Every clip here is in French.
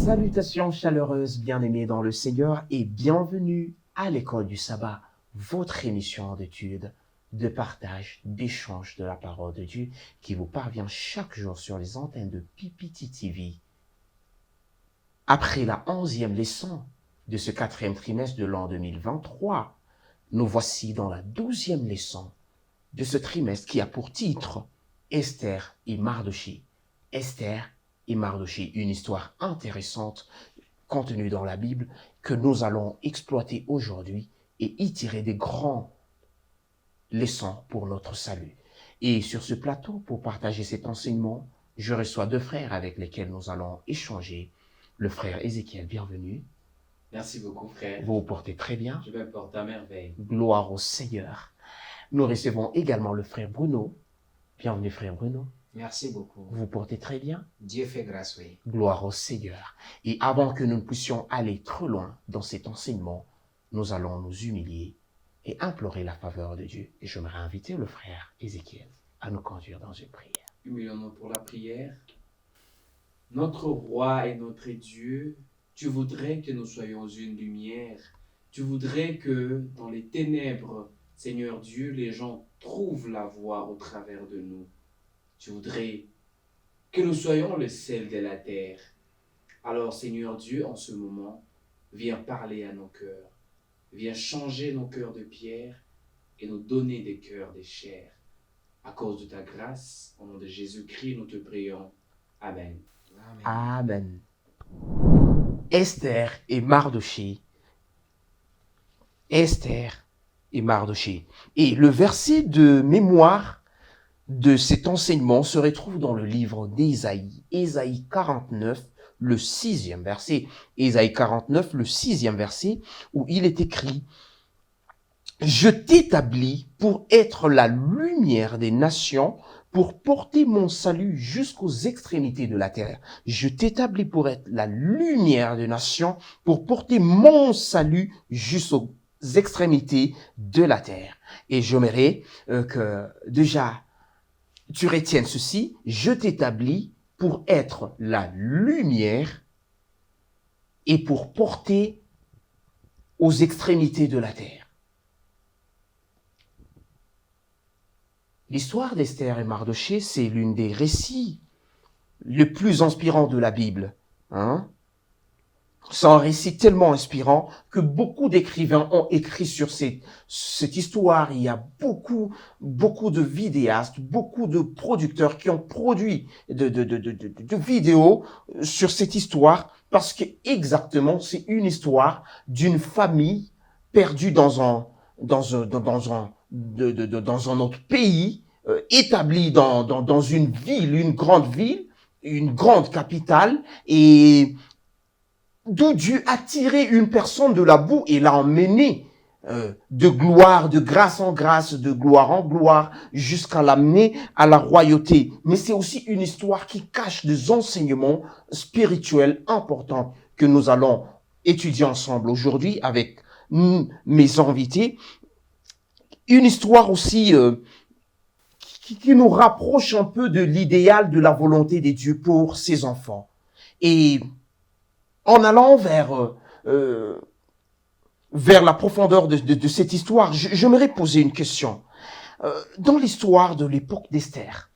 Salutations chaleureuses, bien-aimés dans le Seigneur, et bienvenue à l'école du sabbat, votre émission d'études, de partage, d'échange de la parole de Dieu qui vous parvient chaque jour sur les antennes de PPT TV. Après la 11e leçon de ce 4e trimestre de l'an 2023, nous voici dans la 12e leçon de ce trimestre qui a pour titre Esther et Mardochée. Esther et Mardochée, une histoire intéressante contenue dans la Bible que nous allons exploiter aujourd'hui et y tirer des grands leçons pour notre salut. Et sur ce plateau, pour partager cet enseignement, je reçois deux frères avec lesquels nous allons échanger. Le frère Ézéchiel, bienvenue. Merci beaucoup, frère. Vous vous portez très bien. Je me porte à merveille. Gloire au Seigneur. Nous recevons également le frère Bruno. Bienvenue, frère Bruno. Merci beaucoup. Vous vous portez très bien. Dieu fait grâce, oui. Gloire au Seigneur. Et avant que nous ne puissions aller trop loin dans cet enseignement, nous allons nous humilier et implorer la faveur de Dieu. Et j'aimerais inviter le frère Ézéchiel à nous conduire dans une prière. Humilions-nous pour la prière. Notre roi et notre Dieu, tu voudrais que nous soyons une lumière. Tu voudrais que dans les ténèbres, Seigneur Dieu, les gens trouvent la voie au travers de nous. Tu voudrais que nous soyons le sel de la terre. Alors, Seigneur Dieu, en ce moment, viens parler à nos cœurs. Viens changer nos cœurs de pierre et nous donner des cœurs de chair. À cause de ta grâce, au nom de Jésus-Christ, nous te prions. Amen. Amen. Esther et Mardochée. Esther et Mardochée. Et le verset de mémoire de cet enseignement se retrouve dans le livre d'Ésaïe. Ésaïe 49, le 6e verset. Ésaïe 49, le 6e verset, où il est écrit « Je t'établis pour être la lumière des nations, pour porter mon salut jusqu'aux extrémités de la terre. Je t'établis pour être la lumière des nations, pour porter mon salut jusqu'aux extrémités de la terre. » Et j'aimerais que déjà tu retiennes ceci, je t'établis pour être la lumière et pour porter aux extrémités de la terre. L'histoire d'Esther et Mardochée, c'est l'une des récits les plus inspirants de la Bible. C'est un récit tellement inspirant que beaucoup d'écrivains ont écrit sur cette histoire. Il y a beaucoup de vidéastes, beaucoup de producteurs qui ont produit de vidéos sur cette histoire parce que exactement c'est une histoire d'une famille perdue dans un autre pays, établie dans une ville, une grande capitale et d'où Dieu a tiré une personne de la boue et l'a emmenée de gloire, de grâce en grâce, de gloire en gloire, jusqu'à l'amener à la royauté. Mais c'est aussi une histoire qui cache des enseignements spirituels importants que nous allons étudier ensemble aujourd'hui avec mes invités. Une histoire aussi qui nous rapproche un peu de l'idéal de la volonté de Dieu pour ses enfants. Et en allant vers la profondeur de cette histoire, j'aimerais poser une question. Dans l'histoire de l'époque d'Esther,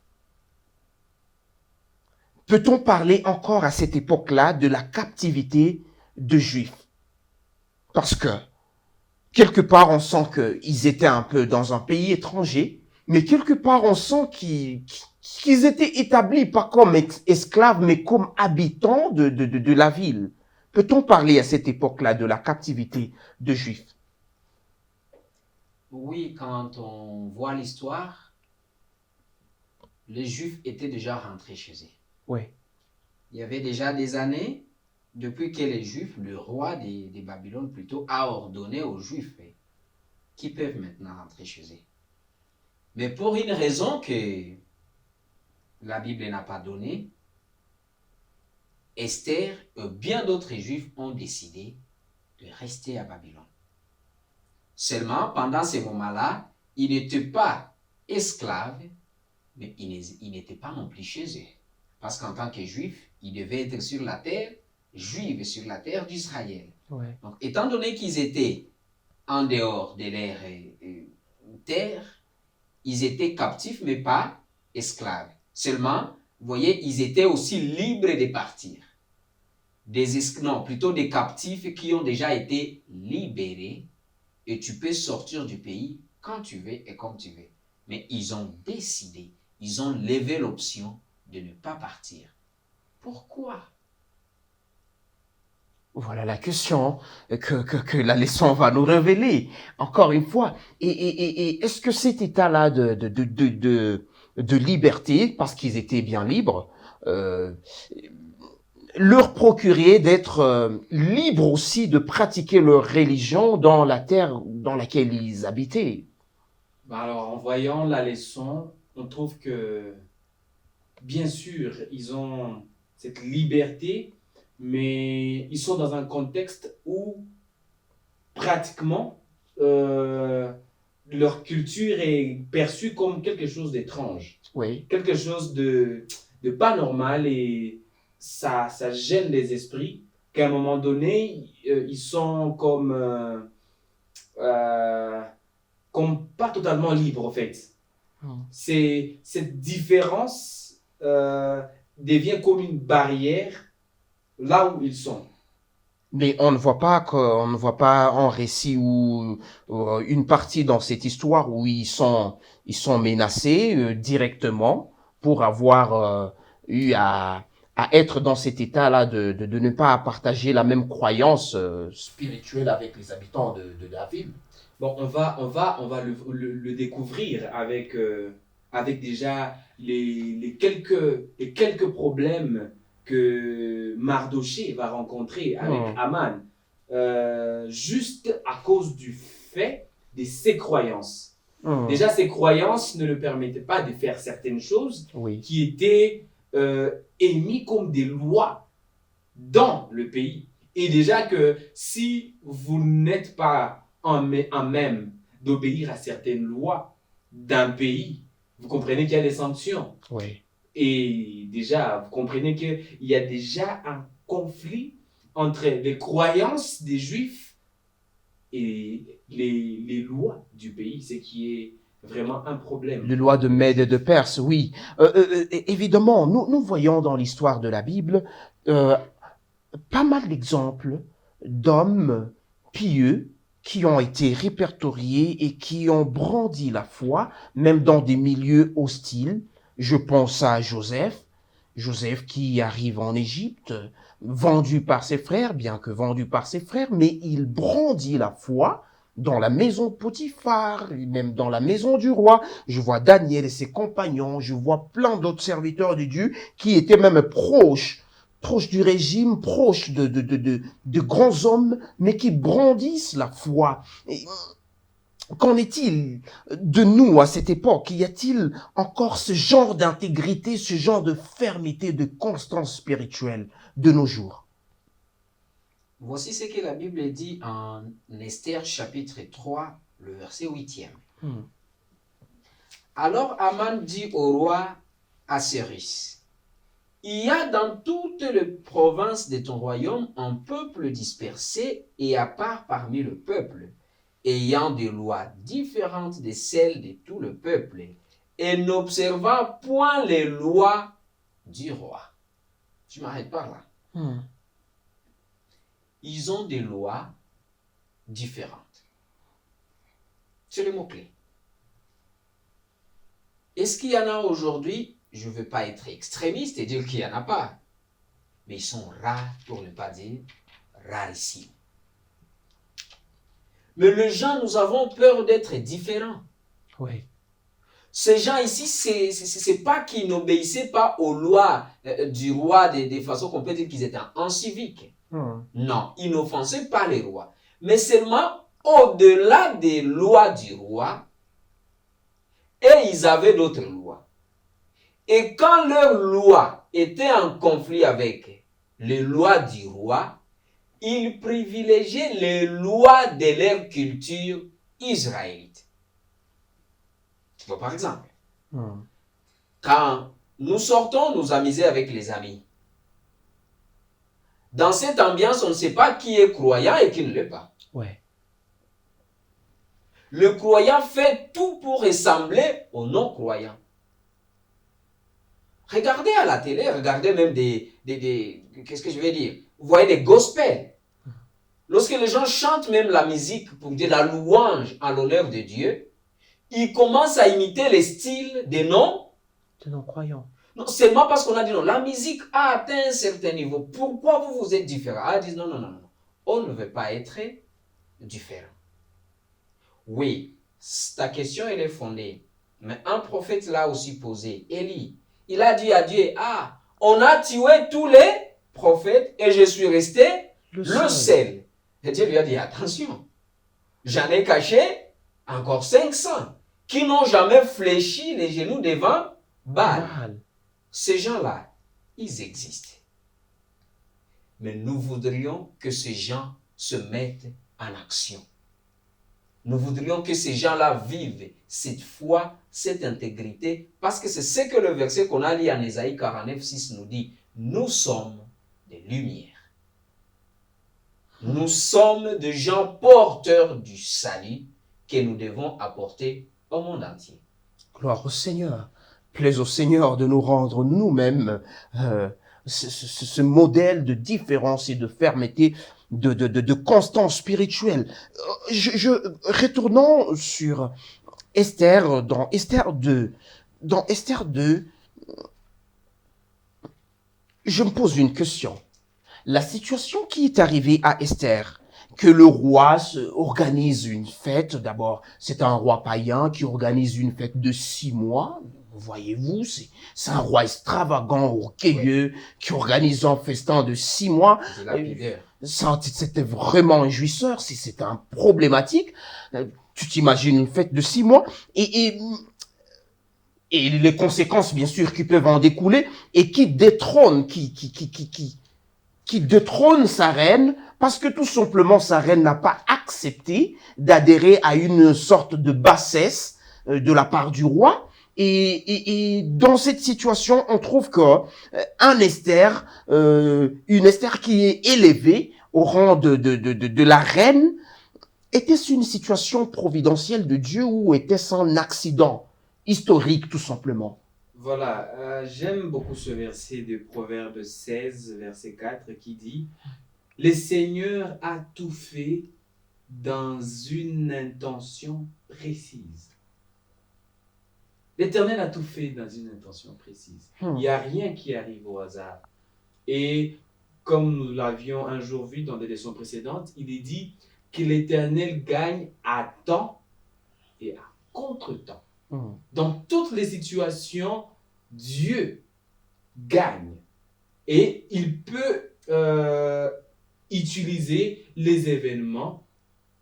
peut-on parler encore à cette époque-là de la captivité de Juifs? Parce que, quelque part, on sent qu'ils étaient un peu dans un pays étranger, mais quelque part, on sent qu'ils étaient établis pas comme esclaves, mais comme habitants de la ville. Peut-on parler à cette époque-là de la captivité de Juifs? Oui, quand on voit l'histoire, les Juifs étaient déjà rentrés chez eux. Oui. Il y avait déjà des années, depuis que les Juifs, le roi des Babylone plutôt, a ordonné aux Juifs qui peuvent maintenant rentrer chez eux. Mais pour une raison que la Bible n'a pas donnée, Esther et bien d'autres Juifs ont décidé de rester à Babylone. Seulement, pendant ces moments-là, ils n'étaient pas esclaves, mais ils n'étaient pas non plus chez eux. Parce qu'en tant que Juifs, ils devaient être sur la terre juive sur la terre d'Israël. Ouais. Donc, étant donné qu'ils étaient en dehors de leur terre, ils étaient captifs, mais pas esclaves. Seulement, vous voyez, ils étaient aussi libres de partir. Non, plutôt des captifs qui ont déjà été libérés et tu peux sortir du pays quand tu veux et comme tu veux. Mais ils ont décidé, ils ont levé l'option de ne pas partir. Pourquoi? Voilà la question que la leçon va nous révéler, encore une fois. Et est-ce que cet état-là de liberté, parce qu'ils étaient bien libres, leur procurait d'être libres aussi de pratiquer leur religion dans la terre dans laquelle ils habitaient? Alors, en voyant la leçon, on trouve que, bien sûr, ils ont cette liberté, mais ils sont dans un contexte où, pratiquement, leur culture est perçue comme quelque chose d'étrange, Oui. quelque chose de pas normal, et ça gêne les esprits, qu'à un moment donné, ils sont comme pas totalement libres, en fait. Cette différence devient comme une barrière là où ils sont. Mais on ne voit pas un récit ou une partie dans cette histoire où ils sont menacés directement pour avoir eu à être dans cet état-là de ne pas partager la même croyance spirituelle avec les habitants de la ville. Bon, on va le découvrir avec déjà les quelques problèmes que Mardoché va rencontrer avec Aman, juste à cause du fait de ses croyances. Déjà, ses croyances ne le permettaient pas de faire certaines choses qui étaient émises comme des lois dans le pays. Et déjà que si vous n'êtes pas en même d'obéir à certaines lois d'un pays, vous comprenez qu'il y a des sanctions. Oui. Et déjà, vous comprenez qu'il y a déjà un conflit entre les croyances des Juifs et les lois du pays, ce qui est vraiment un problème. Les lois de Mède et de Perse, oui. Évidemment, nous voyons dans l'histoire de la Bible pas mal d'exemples d'hommes pieux qui ont été répertoriés et qui ont brandi la foi, même dans des milieux hostiles. Je pense à Joseph qui arrive en Égypte, vendu par ses frères, bien que vendu par ses frères, mais il brandit la foi dans la maison de Potiphar, même dans la maison du roi. Je vois Daniel et ses compagnons, je vois plein d'autres serviteurs de Dieu qui étaient même proches du régime, proches de grands hommes, mais qui brandissent la foi. Et qu'en est-il de nous à cette époque? Y a-t-il encore ce genre d'intégrité, ce genre de fermeté, de constance spirituelle de nos jours? Voici ce que la Bible dit en Esther chapitre 3, le verset 8e. Alors Aman dit au roi Assuérus: il y a dans toutes les provinces de ton royaume un peuple dispersé et à part parmi le peuple, ayant des lois différentes de celles de tout le peuple, et n'observant point les lois du roi. Je m'arrête par là. Ils ont des lois différentes. C'est le mot-clé. Est-ce qu'il y en a aujourd'hui? Je ne veux pas être extrémiste et dire qu'il n'y en a pas. Mais ils sont rares, pour ne pas dire rarissimes. Mais les gens, nous avons peur d'être différents. Oui. Ces gens ici, c'est pas qu'ils n'obéissaient pas aux lois du roi de façon qu'on peut dire qu'ils étaient inciviques. Non, ils n'offensaient pas les rois. Mais seulement au-delà des lois du roi, et ils avaient d'autres lois. Et quand leurs lois étaient en conflit avec les lois du roi, ils privilégiaient les lois de leur culture israélite. Donc, par exemple, quand nous sortons nous amuser avec les amis, Dans cette ambiance, on ne sait pas qui est croyant et qui ne l'est pas. Ouais. Le croyant fait tout pour ressembler au non-croyant. Regardez à la télé, regardez même qu'est-ce que je vais dire? Vous voyez des gospels. Lorsque les gens chantent même la musique pour dire la louange en l'honneur de Dieu, ils commencent à imiter les styles des non. De non-croyants. Non, seulement parce qu'on a dit non, la musique a atteint un certain niveau. Pourquoi vous êtes différent? Ah, ils disent non, non, non, non. On ne veut pas être différent. Oui, ta question, elle est fondée. Mais un prophète l'a aussi posé. Élie, il a dit à Dieu, ah, on a tué tous les prophètes et je suis resté le seul. Et Dieu lui a dit, attention, j'en ai caché encore 500 qui n'ont jamais fléchi les genoux devant Baal. Ces gens-là, ils existent. Mais nous voudrions que ces gens se mettent en action. Nous voudrions que ces gens-là vivent cette foi, cette intégrité, parce que c'est ce que le verset qu'on a lu en Ésaïe 49, 6 nous dit. Nous sommes des lumières. Nous sommes des gens porteurs du salut que nous devons apporter au monde entier. Gloire au Seigneur. Plaise au Seigneur de nous rendre nous-mêmes ce modèle de différence et de fermeté, de constance spirituelle. Retournons sur Esther, dans Esther 2. Dans Esther 2, je me pose une question. La situation qui est arrivée à Esther, que le roi organise une fête, d'abord, c'est un roi païen qui organise une fête de 6 mois, voyez-vous, c'est un roi extravagant, orgueilleux, qui organise un festin de 6 mois. C'était vraiment un jouisseur, c'était un problématique. Tu t'imagines une fête de 6 mois et les conséquences, bien sûr, qui peuvent en découler et qui détrône sa reine parce que tout simplement sa reine n'a pas accepté d'adhérer à une sorte de bassesse de la part du roi. Et dans cette situation, on trouve que une Esther qui est élevée au rang de la reine, était-ce une situation providentielle de Dieu ou était-ce un accident historique tout simplement? Voilà, j'aime beaucoup ce verset de Proverbe 16, verset 4, qui dit « Le Seigneur a tout fait dans une intention précise. » L'Éternel a tout fait dans une intention précise. Il n'y a rien qui arrive au hasard. Et comme nous l'avions un jour vu dans des leçons précédentes, il est dit que l'Éternel gagne à temps et à contre-temps. Dans toutes les situations, Dieu gagne et il peut utiliser les événements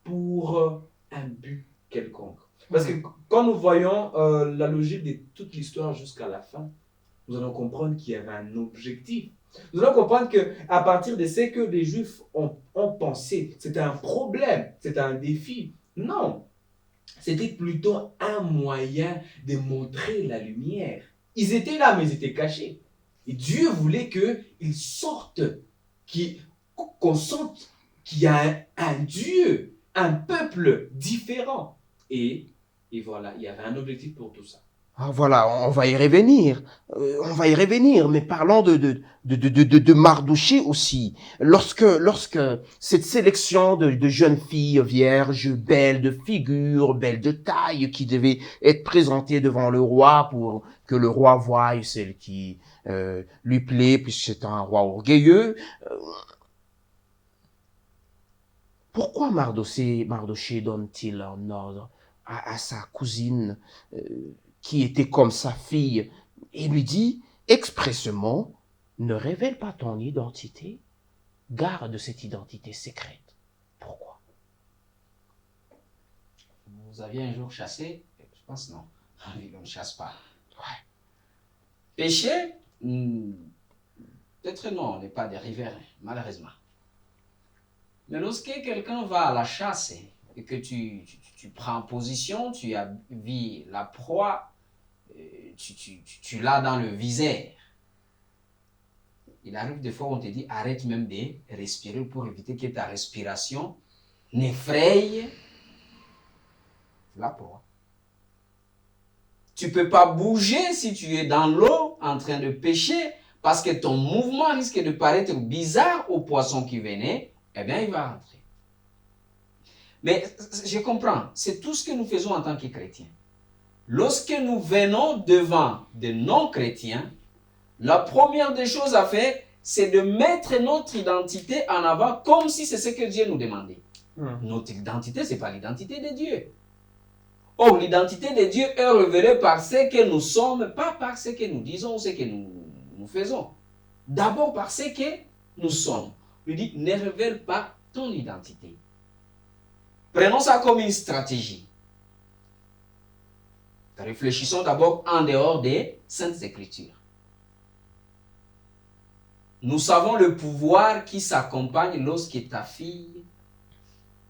pour un but quelconque. Parce que quand nous voyons la logique de toute l'histoire jusqu'à la fin, nous allons comprendre qu'il y avait un objectif. Nous allons comprendre qu'à partir de ce que les Juifs ont pensé, c'était un problème, c'était un défi. Non, c'était plutôt un moyen de montrer la lumière. Ils étaient là, mais ils étaient cachés. Et Dieu voulait qu'ils sortent, qu'on sente qu'il y a un Dieu, un peuple différent. Et voilà, il y avait un objectif pour tout ça. Ah, voilà, on va y revenir. Mais parlons de Mardoché aussi. Lorsque cette sélection de jeunes filles vierges, belles de figure, belles de taille, qui devaient être présentées devant le roi pour que le roi voie celle qui lui plaît, puisque c'est un roi orgueilleux. Pourquoi Mardoché donne-t-il un ordre à sa cousine qui était comme sa fille, et lui dit expressément, ne révèle pas ton identité, garde cette identité secrète. Pourquoi? Vous aviez un jour chassé? Je pense non. On ne chasse pas. Ouais. Péché? Peut-être non, on n'est pas des riverains, malheureusement. Mais lorsque quelqu'un va à la chasse et que tu prends position, tu as vu la proie, tu l'as dans le viseur. il arrive des fois où on te dit arrête même de respirer pour éviter que ta respiration n'effraie la proie. Tu ne peux pas bouger si tu es dans l'eau en train de pêcher parce que ton mouvement risque de paraître bizarre au poisson qui venait, eh bien il va rentrer. Mais je comprends, c'est tout ce que nous faisons en tant que chrétiens. Lorsque nous venons devant des non-chrétiens, la première des choses à faire, c'est de mettre notre identité en avant comme si c'est ce que Dieu nous demandait. Notre identité, ce n'est pas l'identité de Dieu. Or, l'identité de Dieu est révélée par ce que nous sommes, pas par ce que nous disons ou ce que nous faisons. D'abord par ce que nous sommes. Il dit, ne révèle pas ton identité. Prenons ça comme une stratégie. Réfléchissons d'abord en dehors des Saintes Écritures. Nous savons le pouvoir qui s'accompagne lorsque ta fille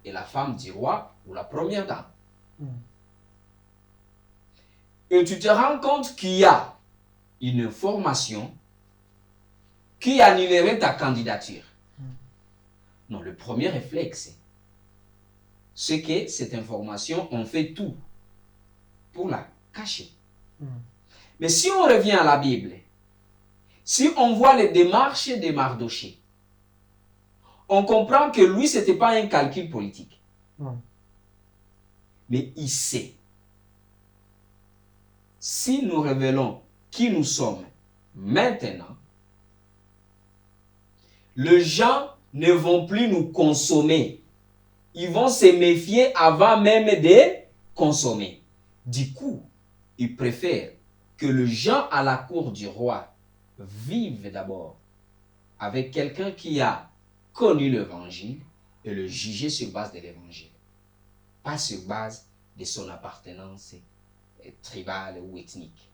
est la femme du roi ou la première dame. Et tu te rends compte qu'il y a une information qui annulerait ta candidature. Non, le premier réflexe, c'est que cette information, on fait tout pour la cacher. Mais si on revient à la Bible, si on voit les démarches de Mardochée, on comprend que lui, ce n'était pas un calcul politique. Mais il sait. Si nous révélons qui nous sommes maintenant, les gens ne vont plus nous consommer. Ils vont se méfier avant même de consommer. Du coup, ils préfèrent que les gens à la cour du roi vivent d'abord avec quelqu'un qui a connu l'évangile et le juger sur base de l'évangile, pas sur base de son appartenance tribale ou ethnique.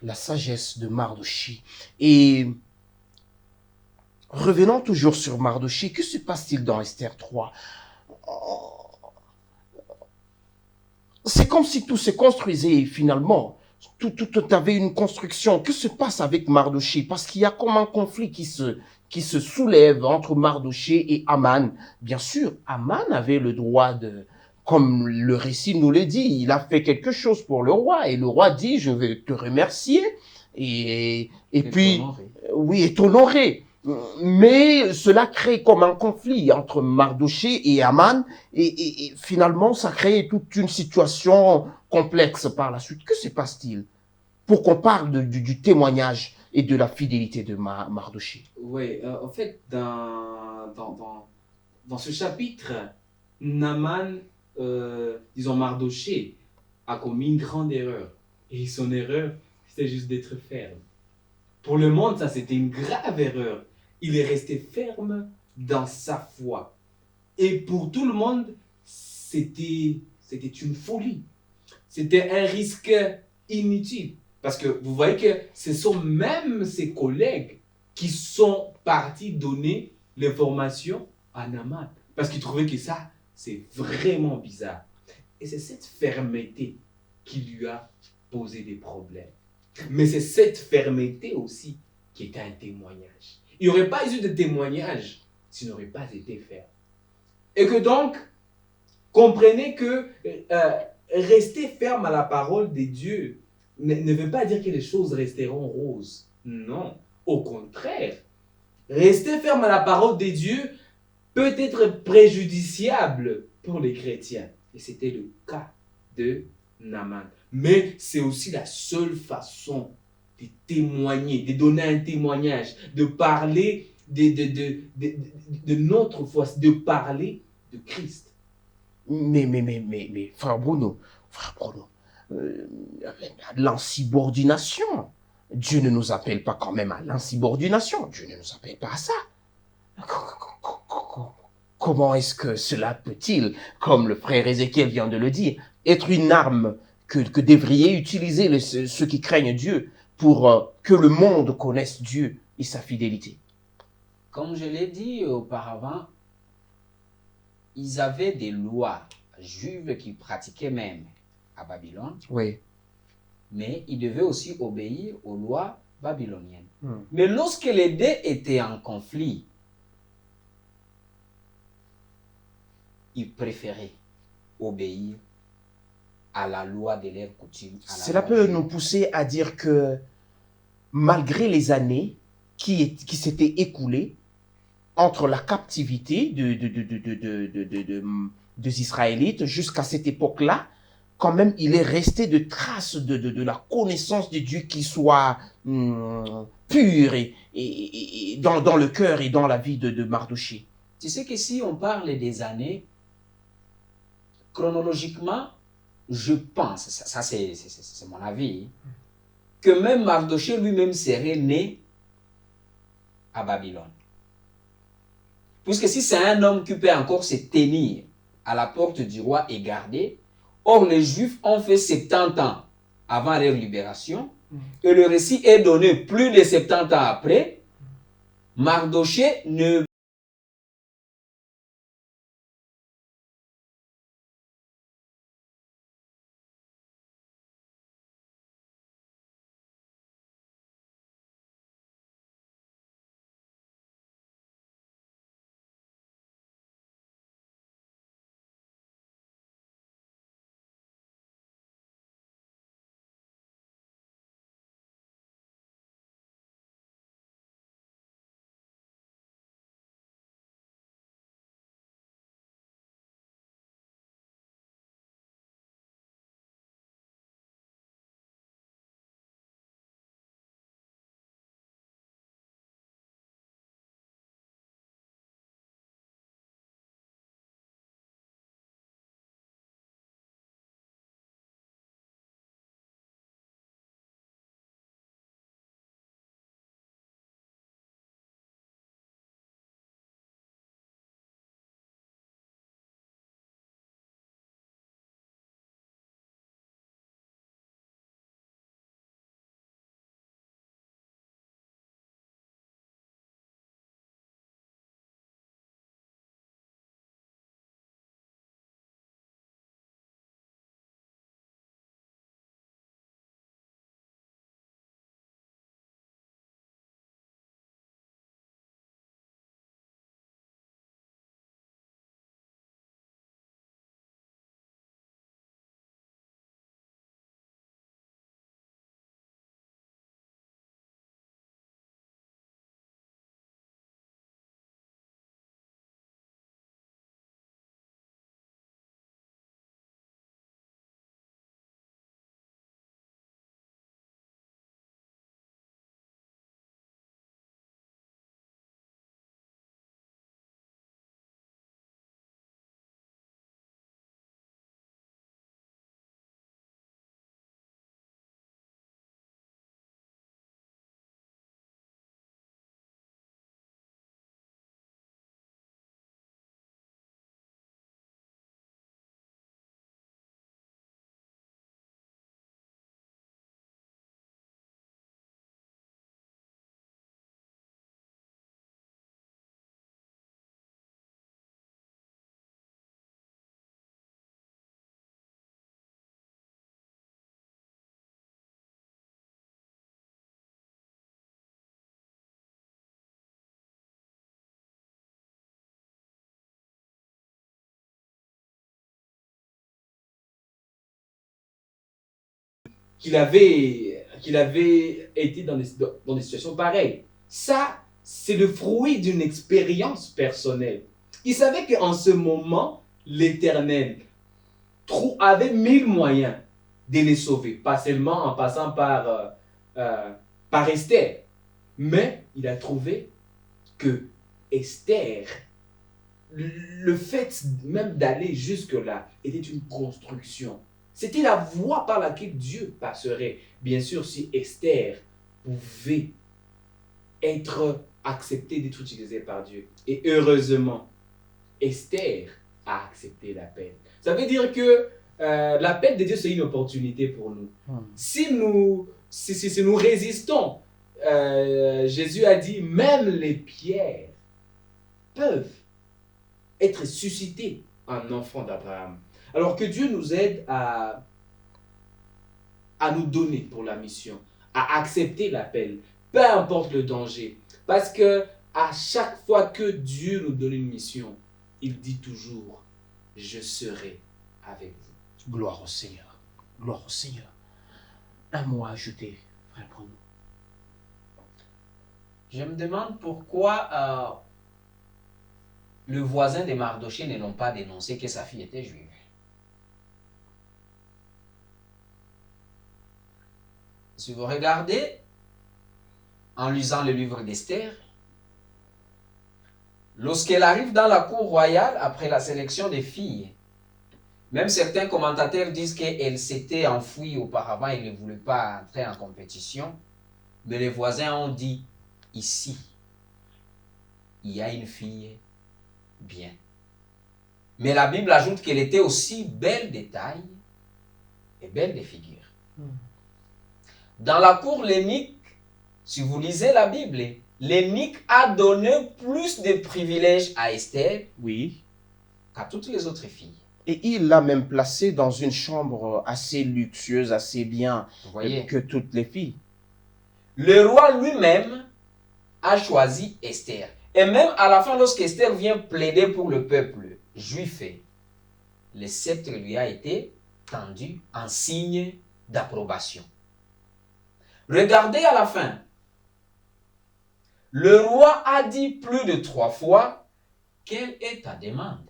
La sagesse de Mardochée. Et revenons toujours sur Mardochée, que se passe-t-il dans Esther 3? C'est comme si tout se construisait finalement. Tout avait une construction. Que se passe avec Mardochée? Parce qu'il y a comme un conflit qui se soulève entre Mardochée et Aman. Bien sûr, Aman avait le droit de, comme le récit nous le dit, il a fait quelque chose pour le roi. Et le roi dit, je vais te remercier. Et puis, oui, et t'honorer. Mais cela crée comme un conflit entre Mardochée et Aman. Et finalement, ça crée toute une situation complexe par la suite. Que se passe-t-il pour qu'on parle du témoignage et de la fidélité de Mardochée? Oui, en fait, dans ce chapitre, Naman, disons Mardochée, a commis une grande erreur. Et son erreur, c'était juste d'être ferme. Pour le monde, ça, c'était une grave erreur. Il est resté ferme dans sa foi. Et pour tout le monde, c'était une folie. C'était un risque inutile. Parce que vous voyez que ce sont même ses collègues qui sont partis donner l'information à Naman. Parce qu'ils trouvaient que ça, c'est vraiment bizarre. Et c'est cette fermeté qui lui a posé des problèmes. Mais c'est cette fermeté aussi qui était un témoignage. Il n'y aurait pas eu de témoignage s'il n'aurait pas été ferme. Et que donc, comprenez que rester ferme à la parole de Dieu ne veut pas dire que les choses resteront roses. Non, au contraire. Rester ferme à la parole de Dieu peut être préjudiciable pour les chrétiens. Et c'était le cas de Naman. Mais c'est aussi la seule façon de témoigner, de donner un témoignage, de parler de notre foi, de parler de Christ. Mais frère Bruno, l'insubordination. Dieu ne nous appelle pas quand même à l'insubordination. Dieu ne nous appelle pas à ça. Comment est-ce que cela peut-il, comme le frère Ézéchiel vient de le dire, être une arme que devraient utiliser ceux qui craignent Dieu pour que le monde connaisse Dieu et sa fidélité? Comme je l'ai dit auparavant, ils avaient des lois juives qu'ils pratiquaient même à Babylone. Oui. Mais ils devaient aussi obéir aux lois babylonienne. Hmm. Mais lorsque les deux étaient en conflit, ils préféraient obéir à la loi de leurs coutumes. Cela peut nous pousser à dire que malgré les années qui s'étaient écoulées entre la captivité des Israélites jusqu'à cette époque-là, quand même, il est resté de traces de la connaissance de Dieu qui soit pure et dans le cœur et dans la vie de Mardochée. Tu sais que si on parle des années, chronologiquement, je pense, ça c'est mon avis, que même Mardochée lui-même serait né à Babylone. Puisque si c'est un homme qui peut encore se tenir à la porte du roi et garder, or les Juifs ont fait 70 ans avant leur libération, et le récit est donné plus de 70 ans après. Mardochée ne qu'il avait été dans des situations pareilles. Ça, c'est le fruit d'une expérience personnelle. Il savait qu'en ce moment, l'Éternel avait 1000 moyens de les sauver, pas seulement en passant par Esther, mais il a trouvé que Esther, le fait même d'aller jusque-là, était une construction. C'était la voie par laquelle Dieu passerait. Bien sûr, si Esther pouvait être acceptée, d'être utilisée par Dieu. Et heureusement, Esther a accepté l'appel. Ça veut dire que l'appel de Dieu, c'est une opportunité pour nous. Si nous résistons, Jésus a dit, même les pierres peuvent être suscitées en enfant d'Abraham. Alors que Dieu nous aide à nous donner pour la mission, à accepter l'appel, peu importe le danger. Parce que à chaque fois que Dieu nous donne une mission, il dit toujours, je serai avec vous. Gloire au Seigneur. Gloire au Seigneur. Un mot à ajouter, frère Bruno. Je me demande pourquoi le voisin de Mardochée ne l'ont pas dénoncé que sa fille était juive. Si vous regardez, en lisant le livre d'Esther, lorsqu'elle arrive dans la cour royale après la sélection des filles, même certains commentateurs disent qu'elle s'était enfouie auparavant et ne voulait pas entrer en compétition, mais les voisins ont dit, ici, il y a une fille bien. Mais la Bible ajoute qu'elle était aussi belle de taille et belle de figure. Dans la cour lénique, si vous lisez la Bible, l'énigme a donné plus de privilèges à Esther Oui. qu'à toutes les autres filles. Et il l'a même placée dans une chambre assez luxueuse, assez bien Vous voyez, que toutes les filles. le roi lui-même a choisi Esther. Et même à la fin, lorsqu'Esther vient plaider pour le peuple juif, le sceptre lui a été tendu en signe d'approbation. Regardez à la fin. Le roi a dit plus de 3 fois, quelle est ta demande?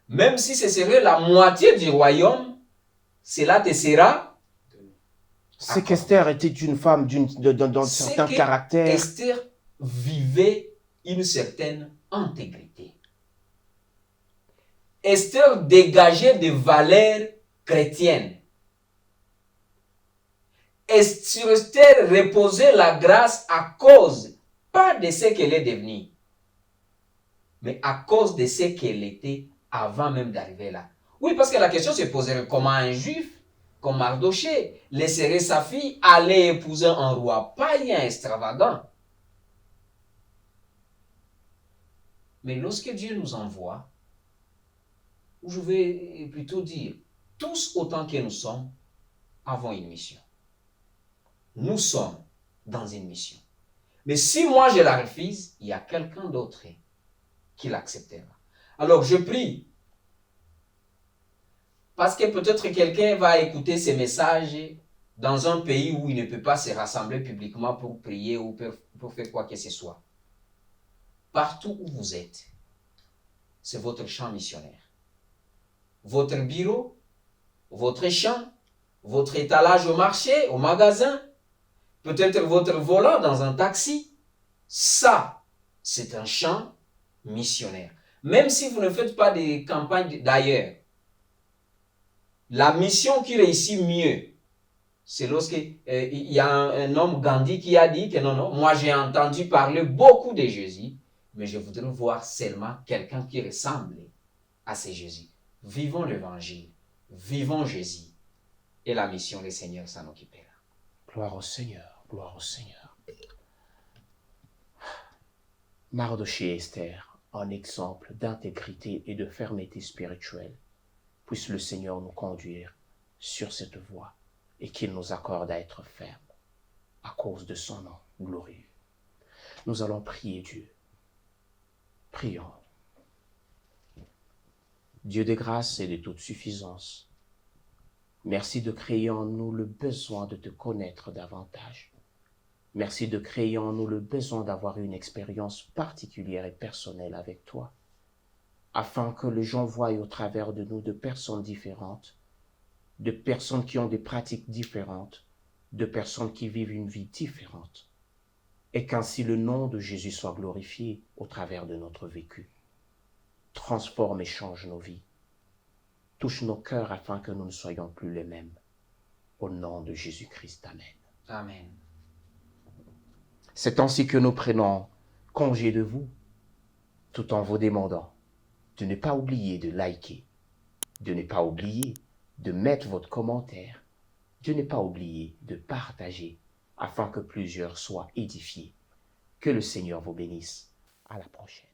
Même si ce serait la moitié du royaume, cela te sera. C'est qu'Esther était une femme d'un certain caractère. Esther vivait une certaine intégrité. Esther dégageait des valeurs chrétiennes. Et sur Esther reposait la grâce à cause, pas de ce qu'elle est devenue, mais à cause de ce qu'elle était avant même d'arriver là. Oui, parce que la question se poserait comment un juif, comme Mardochée, laisserait sa fille aller épouser un roi païen extravagant. Mais lorsque Dieu nous envoie, ou je vais plutôt dire, tous autant que nous sommes, avons une mission. Nous sommes dans une mission. Mais si moi je la refuse, il y a quelqu'un d'autre qui l'acceptera. Alors je prie, parce que peut-être quelqu'un va écouter ces messages dans un pays où il ne peut pas se rassembler publiquement pour prier ou pour faire quoi que ce soit. Partout où vous êtes, c'est votre champ missionnaire. Votre bureau, votre champ, votre étalage au marché, au magasin, peut-être votre volant dans un taxi. Ça, c'est un champ missionnaire. Même si vous ne faites pas des campagnes d'ailleurs, la mission qui réussit mieux, c'est lorsqu'il y a un homme Gandhi qui a dit que non, moi j'ai entendu parler beaucoup de Jésus, mais je voudrais voir seulement quelqu'un qui ressemble à ce Jésus. Vivons l'évangile, vivons Jésus, et la mission, le Seigneur s'en occupera. Gloire au Seigneur, gloire au Seigneur. Mardochée et Esther, un exemple d'intégrité et de fermeté spirituelle. Puisse le Seigneur nous conduire sur cette voie et qu'il nous accorde à être fermes à cause de son nom glorieux. Nous allons prier Dieu. Prions. Dieu de grâce et de toute suffisance, merci de créer en nous le besoin de te connaître davantage. Merci de créer en nous le besoin d'avoir une expérience particulière et personnelle avec toi, afin que les gens voient au travers de nous de personnes différentes, de personnes qui ont des pratiques différentes, de personnes qui vivent une vie différente, et qu'ainsi le nom de Jésus soit glorifié au travers de notre vécu. Transforme et change nos vies. Touche nos cœurs afin que nous ne soyons plus les mêmes. Au nom de Jésus-Christ, Amen. Amen. C'est ainsi que nous prenons congé de vous, tout en vous demandant de ne pas oublier de liker, de ne pas oublier de mettre votre commentaire, de ne pas oublier de partager afin que plusieurs soient édifiés. Que le Seigneur vous bénisse. À la prochaine.